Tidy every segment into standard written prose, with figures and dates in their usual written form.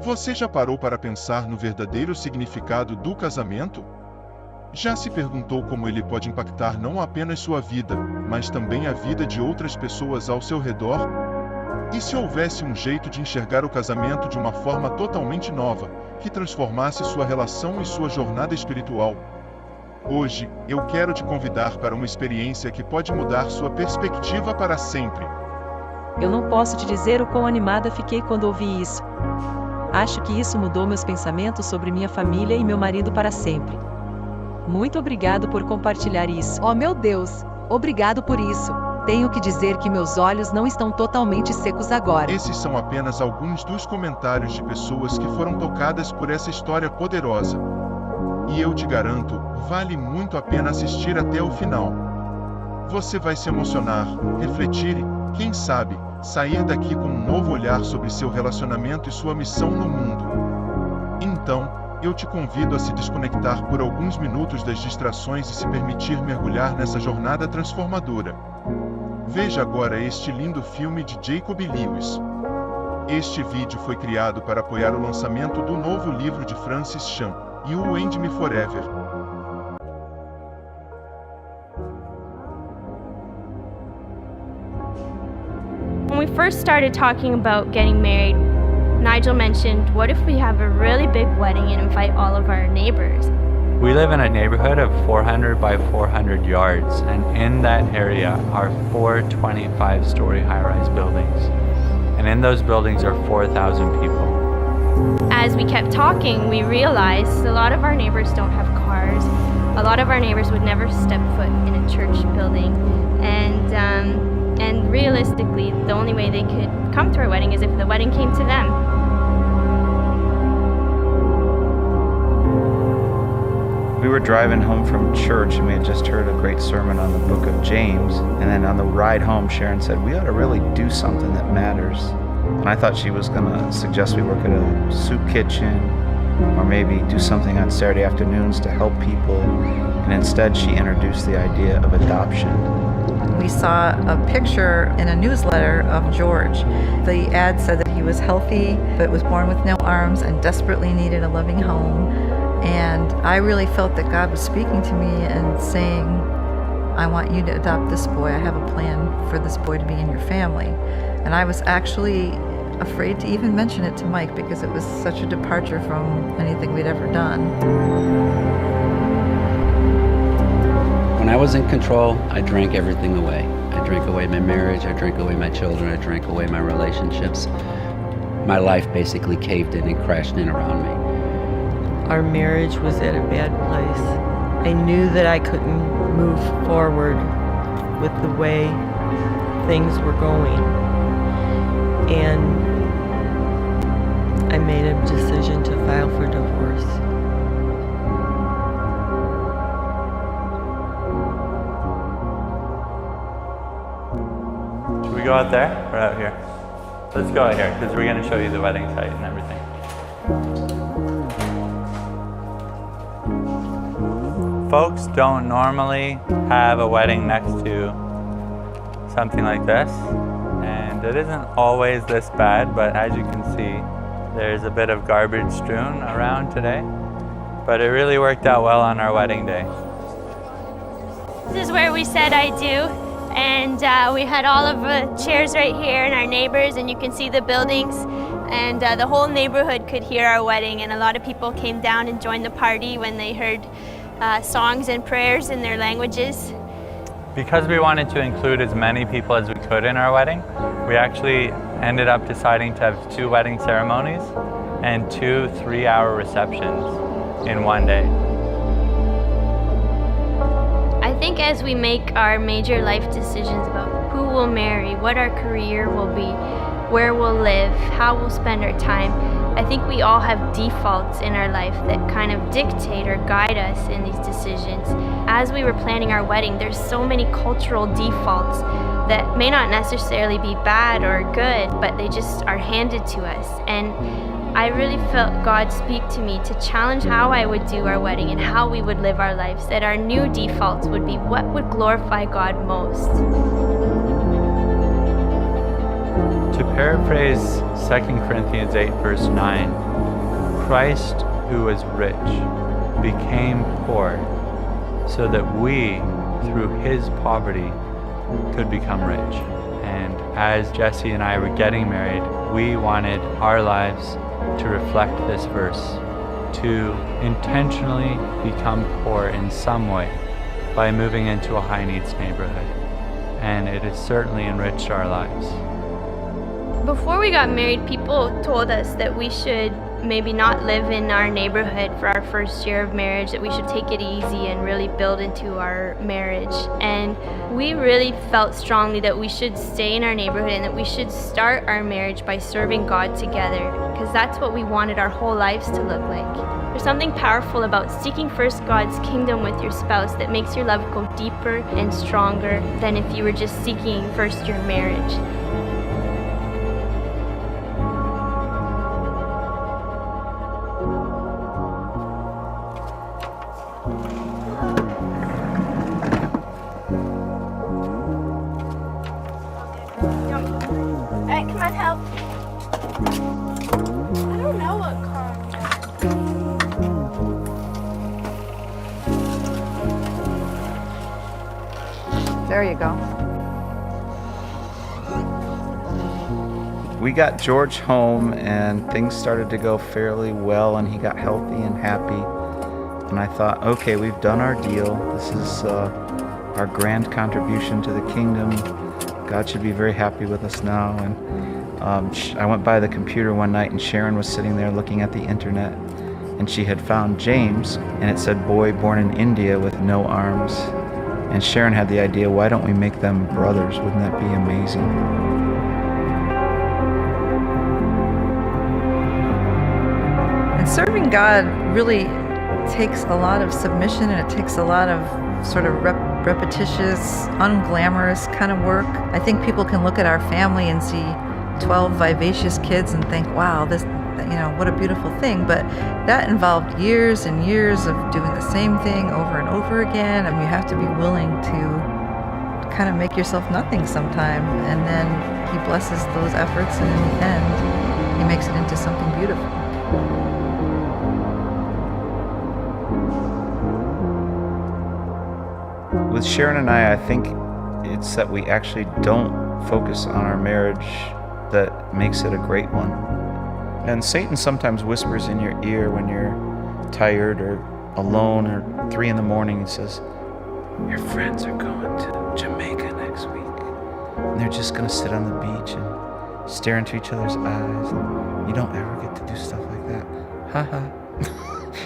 Você já parou para pensar no verdadeiro significado do casamento? Já se perguntou como ele pode impactar não apenas sua vida, mas também a vida de outras pessoas ao seu redor? E se houvesse um jeito de enxergar o casamento de uma forma totalmente nova, que transformasse sua relação e sua jornada espiritual? Hoje, eu quero te convidar para uma experiência que pode mudar sua perspectiva para sempre. Eu não posso te dizer o quão animada fiquei quando ouvi isso. Acho que isso mudou meus pensamentos sobre minha família e meu marido para sempre. Muito obrigado por compartilhar isso. Oh meu Deus, obrigado por isso. Tenho que dizer que meus olhos não estão totalmente secos agora. Esses são apenas alguns dos comentários de pessoas que foram tocadas por essa história poderosa. E eu te garanto, vale muito a pena assistir até o final. Você vai se emocionar, refletir e, quem sabe, sair daqui com um novo olhar sobre seu relacionamento e sua missão no mundo. Então, eu te convido a se desconectar por alguns minutos das distrações e se permitir mergulhar nessa jornada transformadora. Veja agora este lindo filme de Jacob Lewis. Este vídeo foi criado para apoiar o lançamento do novo livro de Francis Chan, You and Me Forever. When we first started talking about getting married, Nigel mentioned, what if we have a really big wedding and invite all of our neighbors? We live in a neighborhood of 400 by 400 yards, and in that area are 4 25-story high-rise buildings. And in those buildings are 4,000 people. As we kept talking, we realized a lot of our neighbors don't have cars. A lot of our neighbors would never step foot in a church building. And realistically, the only way they could come to our wedding is if the wedding came to them. We were driving home from church and we had just heard a great sermon on the book of James. And then on the ride home, Sharon said, we ought to really do something that matters. And I thought she was going to suggest we work at a soup kitchen or maybe do something on Saturday afternoons to help people. And instead, she introduced the idea of adoption. We saw a picture in a newsletter of George. The ad said that he was healthy, but was born with no arms and desperately needed a loving home. And I really felt that God was speaking to me and saying, I want you to adopt this boy. I have a plan for this boy to be in your family. And I was actually afraid to even mention it to Mike because it was such a departure from anything we'd ever done. When I was in control, I drank everything away. I drank away my marriage, I drank away my children, I drank away my relationships. My life basically caved in and crashed in around me. Our marriage was at a bad place. I knew that I couldn't move forward with the way things were going. And I made a decision to file for divorce. Should we go out there or out here? Let's go out here because we're going to show you the wedding site and everything. Folks don't normally have a wedding next to something like this, and it isn't always this bad, but as you can see, there's a bit of garbage strewn around today, but it really worked out well on our wedding day. This is where we said I do, and we had all of the chairs right here and our neighbors, and you can see the buildings, and the whole neighborhood could hear our wedding, and a lot of people came down and joined the party when they heard songs and prayers in their languages. Because we wanted to include as many people as we could in our wedding, we actually ended up deciding to have 2 wedding ceremonies and 2 3-hour receptions in one day. I think as we make our major life decisions about who we'll marry, what our career will be, where we'll live, how we'll spend our time, I think we all have defaults in our life that kind of dictate or guide us in these decisions. As we were planning our wedding, there's so many cultural defaults that may not necessarily be bad or good, but they just are handed to us. And I really felt God speak to me to challenge how I would do our wedding and how we would live our lives, that our new defaults would be what would glorify God most. To paraphrase 2 Corinthians 8 verse 9, Christ, who was rich, became poor so that we, through his poverty, could become rich. And as Jesse and I were getting married, we wanted our lives to reflect this verse, to intentionally become poor in some way by moving into a high-needs neighborhood. And it has certainly enriched our lives. Before we got married, people told us that we should maybe not live in our neighborhood for our first year of marriage, that we should take it easy and really build into our marriage. And we really felt strongly that we should stay in our neighborhood and that we should start our marriage by serving God together, because that's what we wanted our whole lives to look like. There's something powerful about seeking first God's kingdom with your spouse that makes your love go deeper and stronger than if you were just seeking first your marriage. Alright, come on, help. I don't know what car. There you go. We got George home and things started to go fairly well and he got healthy and happy. And I thought, okay, we've done our deal. This is our grand contribution to the kingdom. God should be very happy with us now. And I went by the computer one night and Sharon was sitting there looking at the internet and she had found James and it said boy born in India with no arms. And Sharon had the idea, why don't we make them brothers? Wouldn't that be amazing? And serving God really takes a lot of submission and it takes a lot of sort of repetitious, unglamorous kind of work. I think people can look at our family and see 12 vivacious kids and think, wow, this, what a beautiful thing. But that involved years and years of doing the same thing over and over again. And you have to be willing to kind of make yourself nothing sometime. And then he blesses those efforts and in the end, he makes it into something beautiful. With Sharon and I think it's that we actually don't focus on our marriage that makes it a great one. And Satan sometimes whispers in your ear when you're tired or alone or 3 a.m. and says, your friends are going to Jamaica next week. And they're just going to sit on the beach and stare into each other's eyes. And you don't ever get to do stuff like that. Ha ha.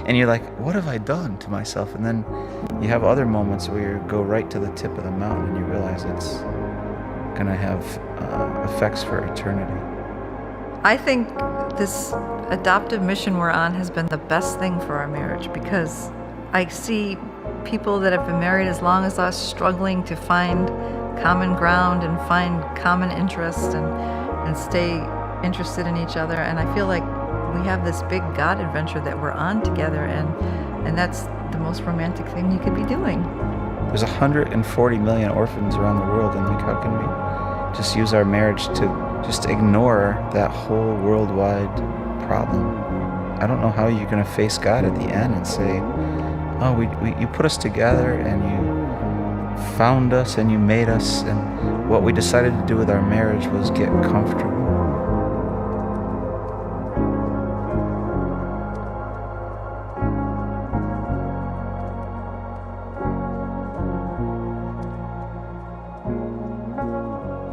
And you're like, what have I done to myself? And then you have other moments where you go right to the tip of the mountain and you realize it's going to have effects for eternity. I think this adoptive mission we're on has been the best thing for our marriage because I see people that have been married as long as us struggling to find common ground and find common interest and stay interested in each other. And I feel like we have this big God adventure that we're on together, and that's the most romantic thing you could be doing. There's 140 million orphans around the world, and how can we just use our marriage to just ignore that whole worldwide problem? I don't know how you're going to face God at the end and say, oh, you put us together and you found us and you made us, and what we decided to do with our marriage was get comfortable.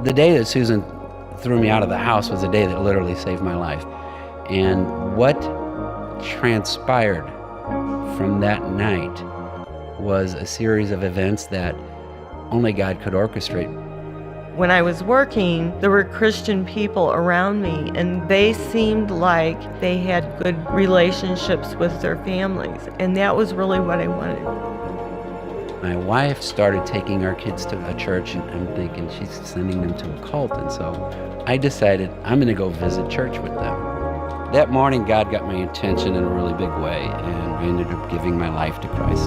The day that Susan threw me out of the house was the day that literally saved my life. And what transpired from that night was a series of events that only God could orchestrate. When I was working, there were Christian people around me, and they seemed like they had good relationships with their families, and that was really what I wanted. My wife started taking our kids to a church, and I'm thinking she's sending them to a cult, and so I decided I'm going to go visit church with them. That morning, God got my attention in a really big way, and I ended up giving my life to Christ.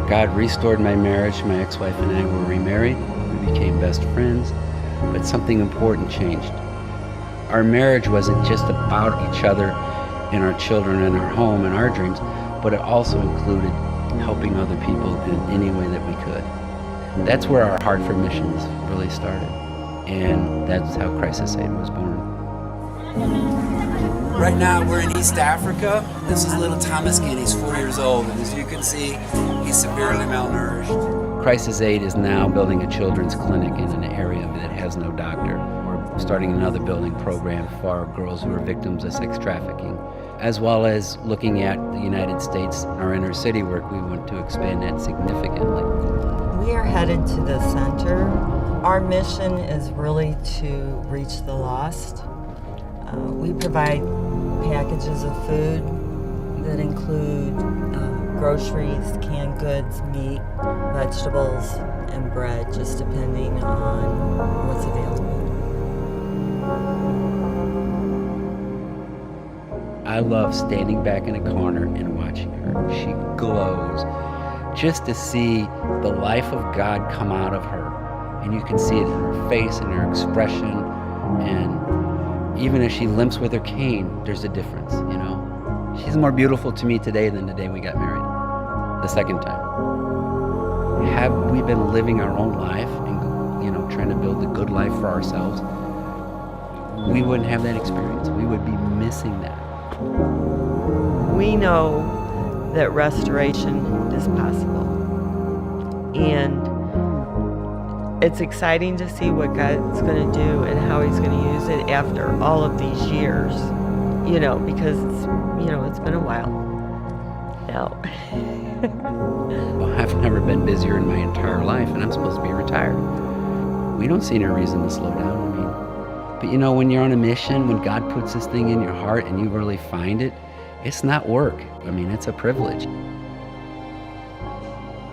God restored my marriage. My ex-wife and I were remarried. We became best friends, but something important changed. Our marriage wasn't just about each other and our children and our home and our dreams, but it also included helping other people in any way that we could. That's where our heart for missions really started. And that's how Crisis Aid was born. Right now we're in East Africa. This is little Thomas Kin. He's 4 years old, and as you can see, he's severely malnourished. Crisis Aid is now building a children's clinic in an area that has no doctor. We're starting another building program for girls who are victims of sex trafficking, as well as looking at the United States, our inner city work. We want to expand that significantly. We are headed to the center. Our mission is really to reach the lost. We provide packages of food that include groceries, canned goods, meat, vegetables, and bread, just depending on what's available. I love standing back in a corner and watching her. She glows. Just to see the life of God come out of her. And you can see it in her face and her expression. And even if she limps with her cane, there's a difference, you know? She's more beautiful to me today than the day we got married, the second time. Had we been living our own life and, you know, trying to build a good life for ourselves, we wouldn't have that experience. We would be missing that. We know that restoration is possible. And it's exciting to see what God's going to do and how he's going to use it after all of these years, you know, because it's been a while now. Well, I've never been busier in my entire life, and I'm supposed to be retired. We don't see any reason to slow down. I mean, but you know, when you're on a mission, when God puts this thing in your heart and you really find it, it's not work. I mean, it's a privilege.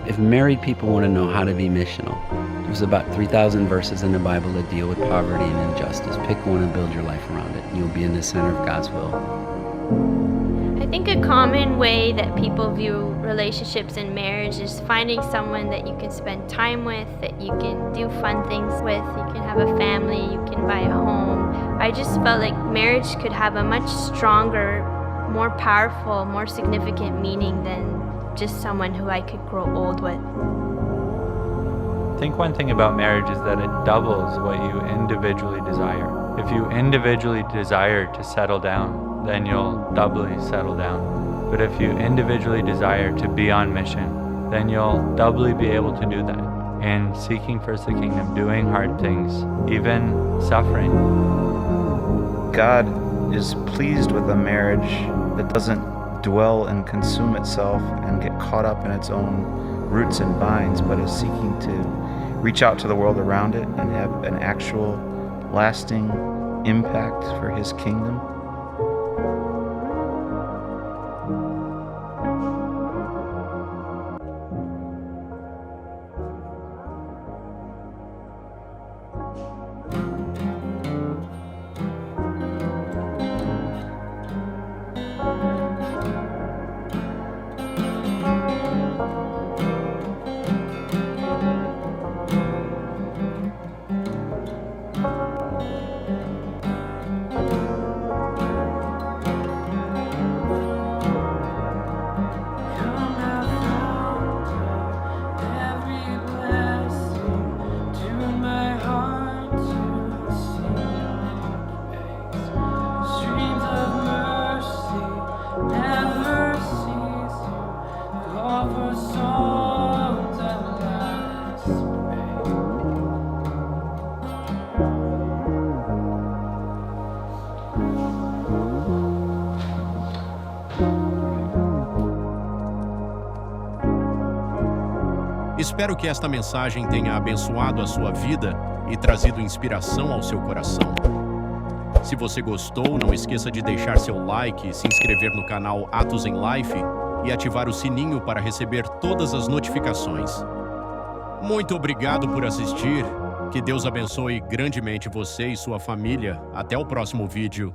If married people want to know how to be missional, there's about 3,000 verses in the Bible that deal with poverty and injustice. Pick one and build your life around it, and you'll be in the center of God's will. I think a common way that people view relationships and marriage is finding someone that you can spend time with, that you can do fun things with, you can have a family, you can buy a home. I just felt like marriage could have a much stronger, more powerful, more significant meaning than just someone who I could grow old with. I think one thing about marriage is that it doubles what you individually desire. If you individually desire to settle down, then you'll doubly settle down. But if you individually desire to be on mission, then you'll doubly be able to do that. And seeking first the kingdom, doing hard things, even suffering. God is pleased with a marriage that doesn't dwell and consume itself and get caught up in its own roots and binds, but is seeking to reach out to the world around it and have an actual lasting impact for his kingdom. Espero que esta mensagem tenha abençoado a sua vida e trazido inspiração ao seu coração. Se você gostou, não esqueça de deixar seu like, se inscrever no canal Atos em Life e ativar o sininho para receber todas as notificações. Muito obrigado por assistir. Que Deus abençoe grandemente você e sua família. Até o próximo vídeo.